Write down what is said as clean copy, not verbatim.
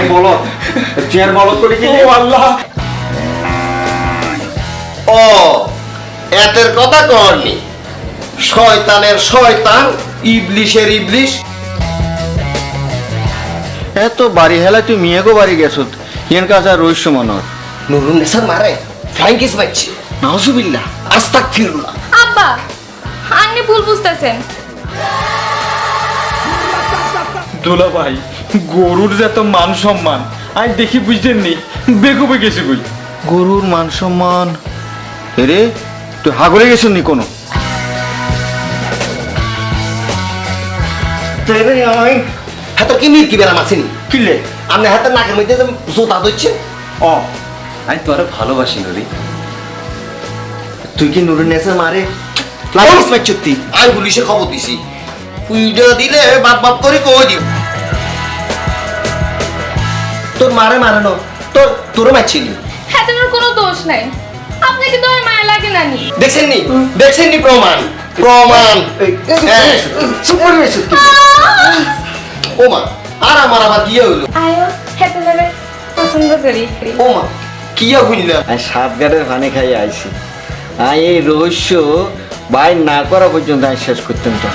আমি বলত চেয়ার বলত করে কি ও আল্লাহ ও এতের কথা করনি শয়তানের শয়তান ইবলিশের ইবলিশ এত বাড়ি হেলা তুই মিয়াগো বাড়ি গেছত ইয়ান কাছে আর রহস্য মনর নুরুন নেসার মারে ফ্লাইং কিস মারছে নাউজুবিল্লাহ আস্তাগফিরুল্লাহ আব্বা আপনি ভুল বুঝতেছেন। দোলা ভাই গরুর যে এত মান সম্মান আজ দেখি বুঝতেন নি বেকুবে গেছে কই গরুর মান সম্মান এরে তুই হাগরে গেছ নি কোনো হ্যাঁ তো কি মির কি বেরাম আছেনি কিলে আপনি হাতের নাকের মধ্যে যে জোতা দিচ্ছেন ও আমি তোরে ভালোবাসি নুরি তুই কি নুরুন নেসার মারে লাগিস মারছতি আমি পুলিশে খবর দিছি পুইডা দিলে বাপ বাপ করে কই দিব তোর মারে মারানো তোর মারছিলি হ্যাঁ তোমার কোনো দোষ নাই, আপনাকে তো আর মায়া লাগে না নি। দেখছেন নি প্রমাণ হ্যাঁ। ও মা আর আমার আবার কি হইলো আয়ো হ্যাঁ তোমারে পছন্দ করি। ও মা কি হইলা আমি সাতগাড়ের ভানে খাই আইছি আমি এই রহস্য বাইর না করা পর্যন্ত আমি শেষ করতাম তো